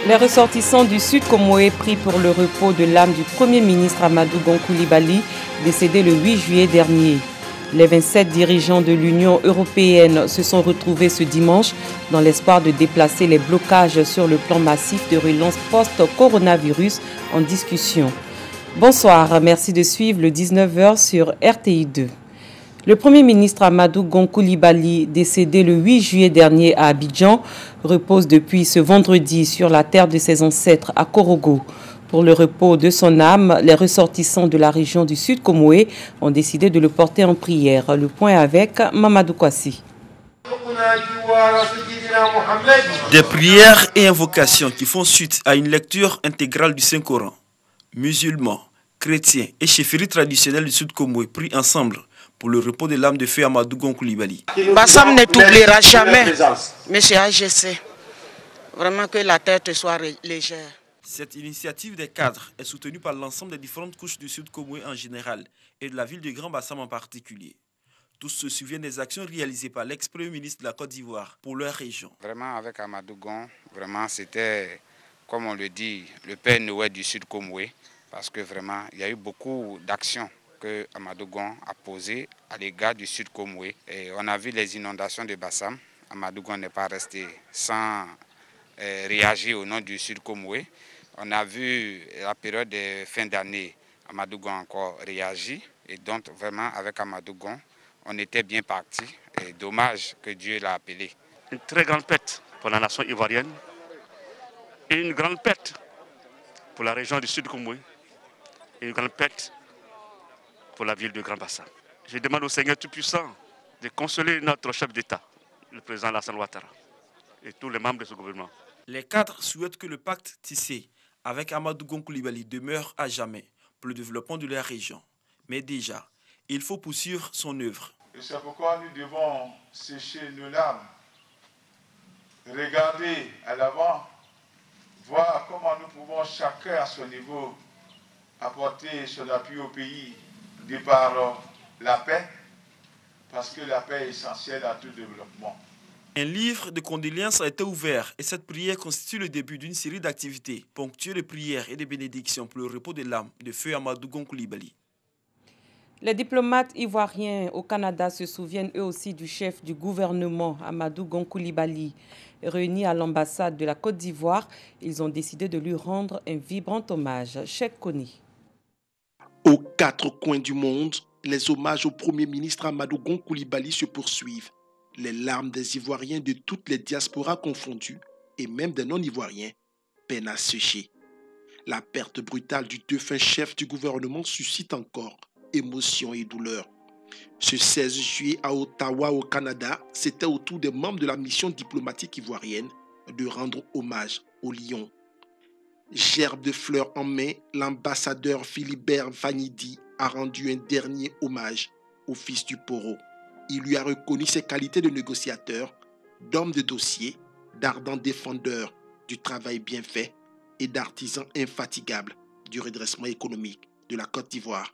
Les ressortissants du Sud Comoé pris pour le repos de l'âme du Premier ministre Amadou Gon Coulibaly, décédé le 8 juillet dernier. Les 27 dirigeants de l'Union européenne se sont retrouvés ce dimanche dans l'espoir de déplacer les blocages sur le plan massif de relance post-coronavirus en discussion. Bonsoir, merci de suivre le 19h sur RTI 2. Le Premier ministre Amadou Gon Coulibaly, décédé le 8 juillet dernier à Abidjan, repose depuis ce vendredi sur la terre de ses ancêtres à Korogo. Pour le repos de son âme, les ressortissants de la région du Sud Comoé ont décidé de le porter en prière. Le point avec Mamadou Kwasi. Des prières et invocations qui font suite à une lecture intégrale du Saint-Coran. Musulmans, chrétiens et chefferies traditionnelles du Sud Comoé pris ensemble pour le repos de l'âme de feu Amadou Gon Coulibaly. Bassam ne t'oubliera jamais, monsieur AGC. Vraiment que la tête soit légère. Cette initiative des cadres est soutenue par l'ensemble des différentes couches du Sud Comoé en général et de la ville de Grand Bassam en particulier. Tous se souviennent des actions réalisées par l'ex-premier ministre de la Côte d'Ivoire pour leur région. Vraiment avec Amadou Gon, vraiment c'était, comme on le dit, le Père Noël du Sud Comoé, parce que vraiment il y a eu beaucoup d'actions que Amadou Gon a posées à l'égard du Sud Comoé. Et on a vu les inondations de Bassam. Amadou Gon n'est pas resté sans réagir au nom du Sud Comoé. On a vu la période de fin d'année, Amadou Gon a encore réagi. Et donc vraiment avec Amadou Gon, on était bien parti. Et dommage que Dieu l'a appelé. Une très grande perte pour la nation ivoirienne et une grande perte pour la région du Sud Comoé et une grande perte pour la ville de Grand Bassam. Je demande au Seigneur Tout-Puissant de consoler notre chef d'État, le président Alassane Ouattara, et tous les membres de ce gouvernement. Les cadres souhaitent que le pacte tissé avec Amadou Gon Coulibaly demeure à jamais pour le développement de leur région. Mais déjà, il faut poursuivre son œuvre. Et c'est pourquoi nous devons sécher nos larmes, regarder à l'avant, voir comment nous pouvons chacun à son niveau apporter son appui au pays de par la paix, parce que la paix est essentielle à tout développement. Un livre de condoléances a été ouvert et cette prière constitue le début d'une série d'activités ponctuées de prières et de bénédictions pour le repos de l'âme de feu Amadou Gon Coulibaly. Les diplomates ivoiriens au Canada se souviennent eux aussi du chef du gouvernement, Amadou Gon Coulibaly. Réunis à l'ambassade de la Côte d'Ivoire, ils ont décidé de lui rendre un vibrant hommage. Cheikh Koni. Aux quatre coins du monde, les hommages au Premier ministre Amadou Gon Coulibaly se poursuivent. Les larmes des Ivoiriens de toutes les diasporas confondues, et même des non-Ivoiriens, peinent à sécher. La perte brutale du défunt chef du gouvernement suscite encore émotion et douleur. Ce 16 juillet à Ottawa, au Canada, c'était au tour des membres de la mission diplomatique ivoirienne de rendre hommage au lion. Gerbe de fleurs en main, l'ambassadeur Philibert Vanidi a rendu un dernier hommage au fils du Poro. Il lui a reconnu ses qualités de négociateur, d'homme de dossier, d'ardent défendeur du travail bien fait et d'artisan infatigable du redressement économique de la Côte d'Ivoire.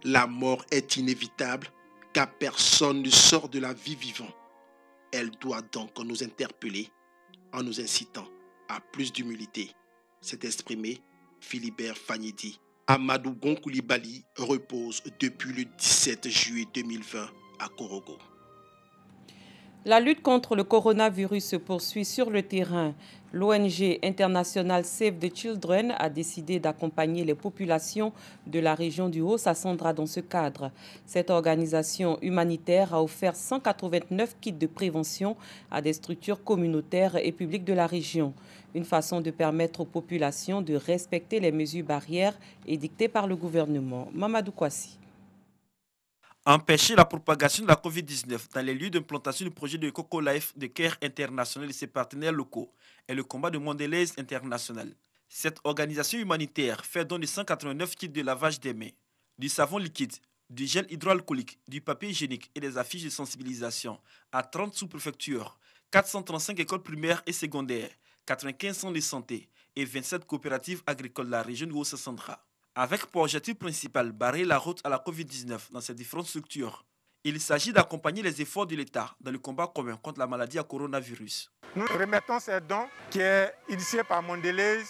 La mort est inévitable car personne ne sort de la vie vivant. Elle doit donc nous interpeller en nous incitant à plus d'humilité, s'est exprimé Philibert Vanidi. Amadou Gon Coulibaly repose depuis le 17 juillet 2020 à Korogo. La lutte contre le coronavirus se poursuit sur le terrain. L'ONG internationale Save the Children a décidé d'accompagner les populations de la région du Haut-Sassandra dans ce cadre. Cette organisation humanitaire a offert 189 kits de prévention à des structures communautaires et publiques de la région. Une façon de permettre aux populations de respecter les mesures barrières édictées par le gouvernement. Mamadou Kwasi. Empêcher la propagation de la Covid-19 dans les lieux d'implantation du projet de Coco Life de Care International et ses partenaires locaux est le combat de Mondelez International. Cette organisation humanitaire fait don de 189 kits de lavage des mains, du savon liquide, du gel hydroalcoolique, du papier hygiénique et des affiches de sensibilisation à 30 sous-préfectures, 435 écoles primaires et secondaires, 95 centres de santé et 27 coopératives agricoles de la région du Haut-Sassandra. Avec pour objectif principal barrer la route à la Covid-19 dans ces différentes structures. Il s'agit d'accompagner les efforts de l'État dans le combat commun contre la maladie à coronavirus. Nous remettons ces dons qui est initié par Mondelez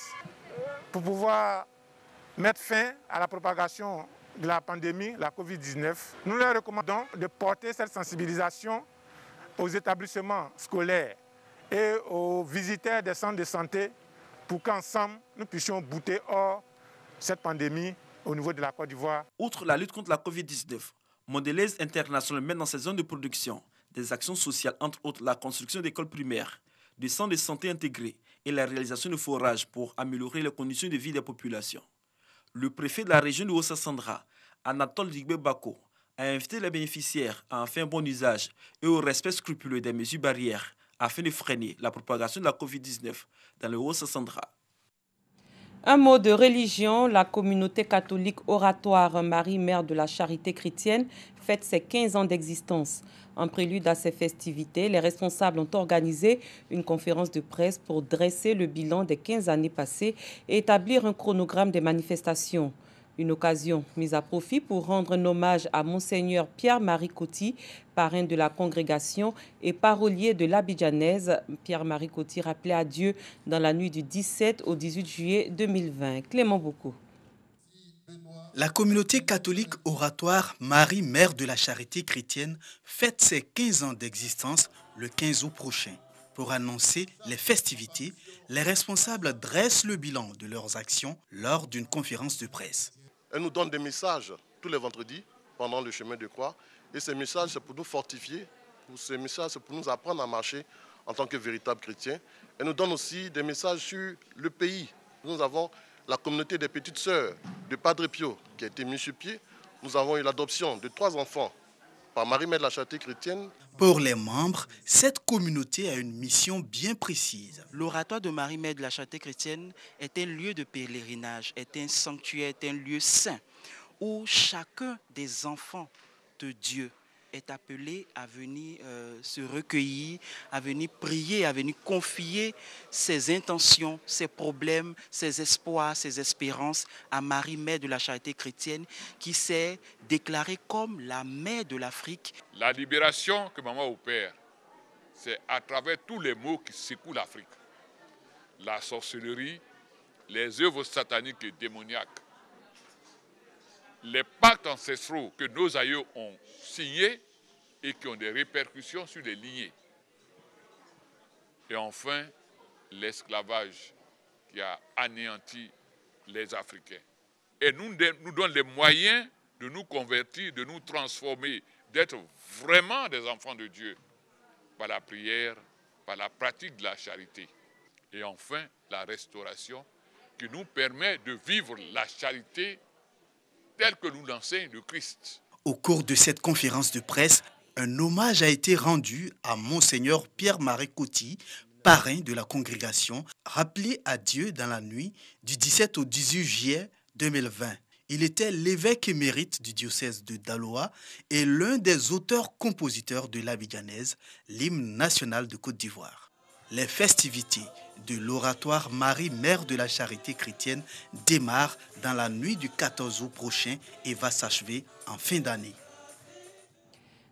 pour pouvoir mettre fin à la propagation de la pandémie, la Covid-19. Nous leur recommandons de porter cette sensibilisation aux établissements scolaires et aux visiteurs des centres de santé pour qu'ensemble, nous puissions bouter hors cette pandémie au niveau de la Côte d'Ivoire. Outre la lutte contre la Covid-19, Mondelez International met dans ses zones de production des actions sociales, entre autres la construction d'écoles primaires, des centres de santé intégrés et la réalisation de forages pour améliorer les conditions de vie des populations. Le préfet de la région de Haut-Sassandra, Anatole Digbe-Bako, a invité les bénéficiaires à en faire un bon usage et au respect scrupuleux des mesures barrières afin de freiner la propagation de la Covid-19 dans le Haut-Sassandra. Un mot de religion, la communauté catholique oratoire Marie, Mère de la Charité chrétienne, fête ses 15 ans d'existence. En prélude à ces festivités, les responsables ont organisé une conférence de presse pour dresser le bilan des 15 années passées et établir un chronogramme des manifestations. Une occasion mise à profit pour rendre un hommage à Monseigneur Pierre-Marie Coty, parrain de la congrégation et parolier de l'Abidjanaise. Pierre-Marie Coty rappelait à Dieu dans la nuit du 17 au 18 juillet 2020. Clément Boko. La communauté catholique oratoire Marie, Mère de la Charité chrétienne, fête ses 15 ans d'existence le 15 août prochain. Pour annoncer les festivités, les responsables dressent le bilan de leurs actions lors d'une conférence de presse. Elle nous donne des messages tous les vendredis pendant le chemin de croix. Et ces messages, c'est pour nous fortifier. Ces messages, c'est pour nous apprendre à marcher en tant que véritables chrétiens. Elle nous donne aussi des messages sur le pays. Nous avons la communauté des petites sœurs de Padre Pio qui a été mise sur pied. Nous avons eu l'adoption de 3 enfants par Marie, Mère de la Charité chrétienne. Pour les membres, cette communauté a une mission bien précise. L'oratoire de Marie, Mère de la Charité chrétienne est un lieu de pèlerinage, est un sanctuaire, est un lieu saint où chacun des enfants de Dieu est appelé à venir se recueillir, à venir prier, à venir confier ses intentions, ses problèmes, ses espoirs, ses espérances à Marie, Mère de la Charité chrétienne, qui s'est déclarée comme la mère de l'Afrique. La libération que maman opère, c'est à travers tous les maux qui secouent l'Afrique. La sorcellerie, les œuvres sataniques et démoniaques, les pactes ancestraux que nos aïeux ont signés et qui ont des répercussions sur les lignées. Et enfin, l'esclavage qui a anéanti les Africains. Et nous donne les moyens de nous convertir, de nous transformer, d'être vraiment des enfants de Dieu par la prière, par la pratique de la charité. Et enfin, la restauration qui nous permet de vivre la charité telle que nous l'enseigne le Christ. Au cours de cette conférence de presse, un hommage a été rendu à Monseigneur Pierre-Marie Coty, parrain de la congrégation, rappelé à Dieu dans la nuit du 17 au 18 juillet 2020. Il était l'évêque émérite du diocèse de Daloa et l'un des auteurs-compositeurs de l'Abidjanaise, l'hymne national de Côte d'Ivoire. Les festivités de l'oratoire Marie, Mère de la Charité chrétienne démarrent dans la nuit du 14 août prochain et va s'achever en fin d'année.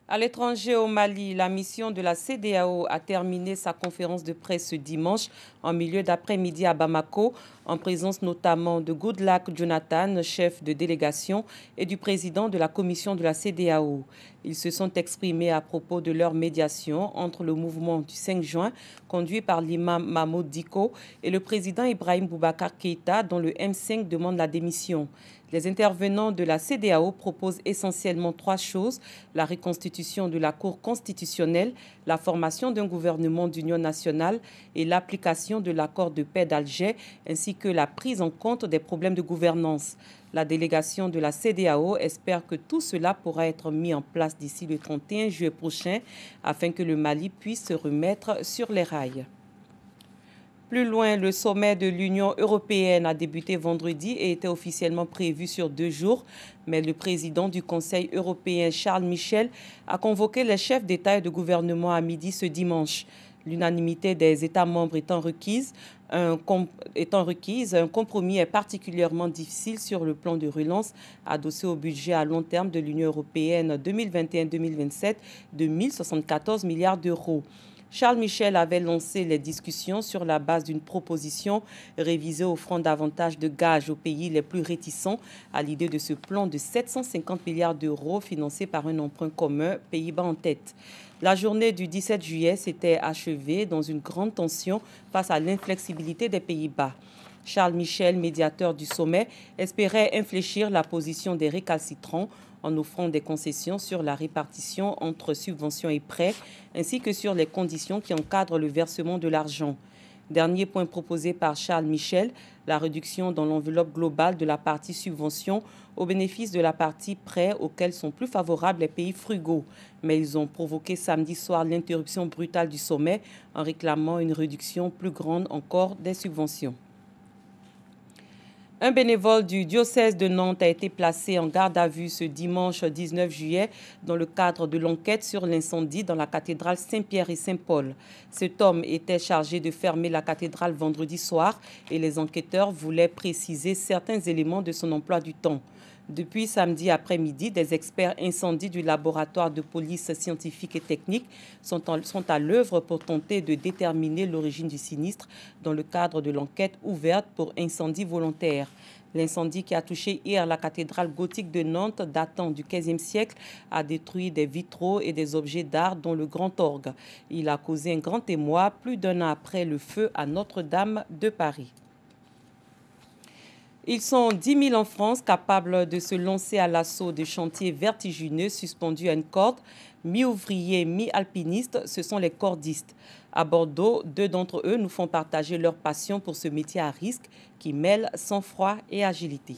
À l'étranger, au Mali, la mission de la CEDEAO a terminé sa conférence de presse ce dimanche en milieu d'après-midi à Bamako, en présence notamment de Goodluck Jonathan, chef de délégation, et du président de la commission de la CEDEAO. Ils se sont exprimés à propos de leur médiation entre le mouvement du 5 juin, conduit par l'imam Mahmoud Diko, et le président Ibrahim Boubacar Keïta, dont le M5 demande la démission. Les intervenants de la CEDEAO proposent essentiellement 3 choses: la reconstitution de la Cour constitutionnelle, la formation d'un gouvernement d'union nationale et l'application de l'accord de paix d'Alger, ainsi que la prise en compte des problèmes de gouvernance. La délégation de la CEDEAO espère que tout cela pourra être mis en place d'ici le 31 juillet prochain afin que le Mali puisse se remettre sur les rails. Plus loin, le sommet de l'Union européenne a débuté vendredi et était officiellement prévu sur 2 jours. Mais le président du Conseil européen, Charles Michel, a convoqué les chefs d'État et de gouvernement à midi ce dimanche. L'unanimité des États membres étant requise, un compromis est particulièrement difficile sur le plan de relance adossé au budget à long terme de l'Union européenne 2021-2027 de 1 074 milliards d'euros. Charles Michel avait lancé les discussions sur la base d'une proposition révisée offrant davantage de gages aux pays les plus réticents à l'idée de ce plan de 750 milliards d'euros financé par un emprunt commun, Pays-Bas en tête. La journée du 17 juillet s'était achevée dans une grande tension face à l'inflexibilité des Pays-Bas. Charles Michel, médiateur du sommet, espérait infléchir la position des récalcitrants en offrant des concessions sur la répartition entre subventions et prêts, ainsi que sur les conditions qui encadrent le versement de l'argent. Dernier point proposé par Charles Michel, la réduction dans l'enveloppe globale de la partie subvention au bénéfice de la partie prêt auquel sont plus favorables les pays frugaux. Mais ils ont provoqué samedi soir l'interruption brutale du sommet en réclamant une réduction plus grande encore des subventions. Un bénévole du diocèse de Nantes a été placé en garde à vue ce dimanche 19 juillet dans le cadre de l'enquête sur l'incendie dans la cathédrale Saint-Pierre et Saint-Paul. Cet homme était chargé de fermer la cathédrale vendredi soir et les enquêteurs voulaient préciser certains éléments de son emploi du temps. Depuis samedi après-midi, des experts incendies du laboratoire de police scientifique et technique sont à l'œuvre pour tenter de déterminer l'origine du sinistre dans le cadre de l'enquête ouverte pour incendie volontaire. L'incendie qui a touché hier la cathédrale gothique de Nantes, datant du XVe siècle, a détruit des vitraux et des objets d'art, dont le grand orgue. Il a causé un grand émoi plus d'un an après le feu à Notre-Dame de Paris. Ils sont 10 000 en France capables de se lancer à l'assaut de chantiers vertigineux suspendus à une corde. Mi-ouvriers, mi-alpinistes, ce sont les cordistes. À Bordeaux, 2 d'entre eux nous font partager leur passion pour ce métier à risque qui mêle sang-froid et agilité.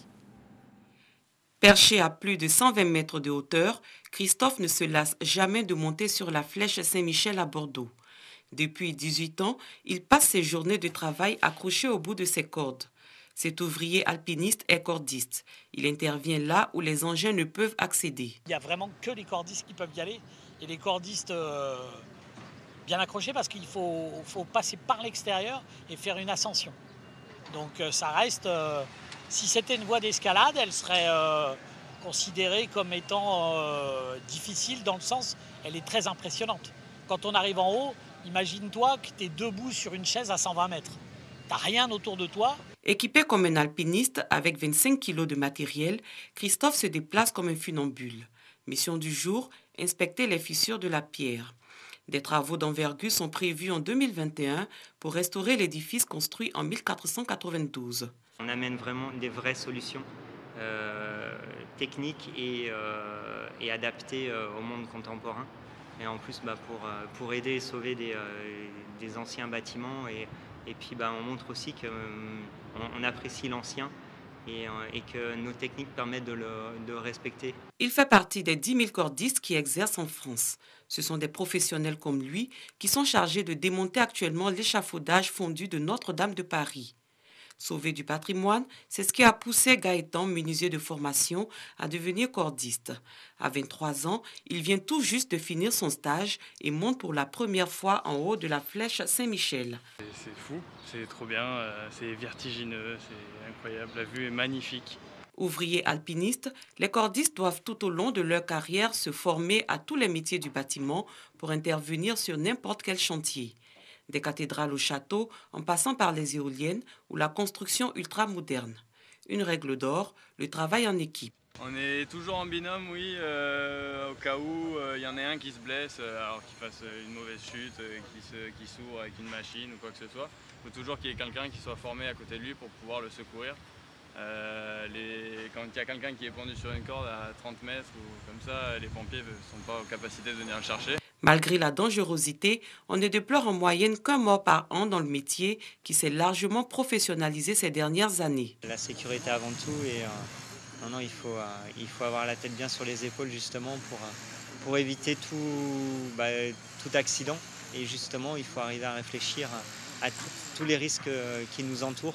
Perché à plus de 120 mètres de hauteur, Christophe ne se lasse jamais de monter sur la flèche Saint-Michel à Bordeaux. Depuis 18 ans, il passe ses journées de travail accroché au bout de ses cordes. Cet ouvrier alpiniste est cordiste. Il intervient là où les engins ne peuvent accéder. Il n'y a vraiment que les cordistes qui peuvent y aller. Et les cordistes bien accrochés parce qu'il faut passer par l'extérieur et faire une ascension. Donc ça reste... si c'était une voie d'escalade, elle serait considérée comme étant difficile dans le sens, elle est très impressionnante. Quand on arrive en haut, imagine-toi que tu es debout sur une chaise à 120 mètres. T'as rien autour de toi. Équipé comme un alpiniste avec 25 kilos de matériel, Christophe se déplace comme un funambule. Mission du jour, inspecter les fissures de la pierre. Des travaux d'envergure sont prévus en 2021 pour restaurer l'édifice construit en 1492. On amène vraiment des vraies solutions techniques et adaptées au monde contemporain. Et en plus, pour aider et sauver des anciens bâtiments et puis on montre aussi qu'on apprécie l'ancien et que nos techniques permettent de le respecter. Il fait partie des 10 000 cordistes qui exercent en France. Ce sont des professionnels comme lui qui sont chargés de démonter actuellement l'échafaudage fondu de Notre-Dame de Paris. Sauver du patrimoine, c'est ce qui a poussé Gaëtan, menuisier de formation, à devenir cordiste. À 23 ans, il vient tout juste de finir son stage et monte pour la première fois en haut de la flèche Saint-Michel. C'est fou, c'est trop bien, c'est vertigineux, c'est incroyable, la vue est magnifique. Ouvriers alpinistes, les cordistes doivent tout au long de leur carrière se former à tous les métiers du bâtiment pour intervenir sur n'importe quel chantier. Des cathédrales au château, en passant par les éoliennes ou la construction ultramoderne. Une règle d'or, le travail en équipe. On est toujours en binôme, oui, au cas où il y en a un qui se blesse, alors qu'il fasse une mauvaise chute, qui s'ouvre avec une machine ou quoi que ce soit. Il faut toujours qu'il y ait quelqu'un qui soit formé à côté de lui pour pouvoir le secourir. Quand il y a quelqu'un qui est pendu sur une corde à 30 mètres ou comme ça, les pompiers ne sont pas en capacité de venir le chercher. Malgré la dangerosité, on ne déplore en moyenne qu'un mort par an dans le métier qui s'est largement professionnalisé ces dernières années. La sécurité avant tout et il faut avoir la tête bien sur les épaules justement pour éviter tout accident. Et justement, il faut arriver à réfléchir à tous les risques qui nous entourent,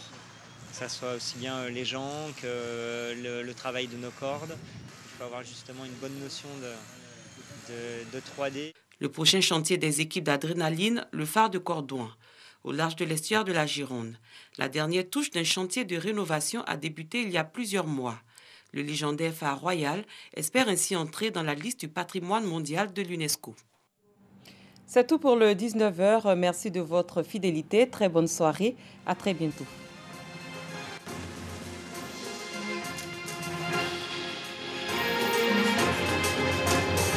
que ce soit aussi bien les gens que le travail de nos cordes. Il faut avoir justement une bonne notion de 3D. Le prochain chantier des équipes d'Adrénaline, le phare de Cordouan, au large de l'estuaire de la Gironde. La dernière touche d'un chantier de rénovation a débuté il y a plusieurs mois. Le légendaire phare royal espère ainsi entrer dans la liste du patrimoine mondial de l'UNESCO. C'est tout pour le 19h. Merci de votre fidélité. Très bonne soirée. À très bientôt.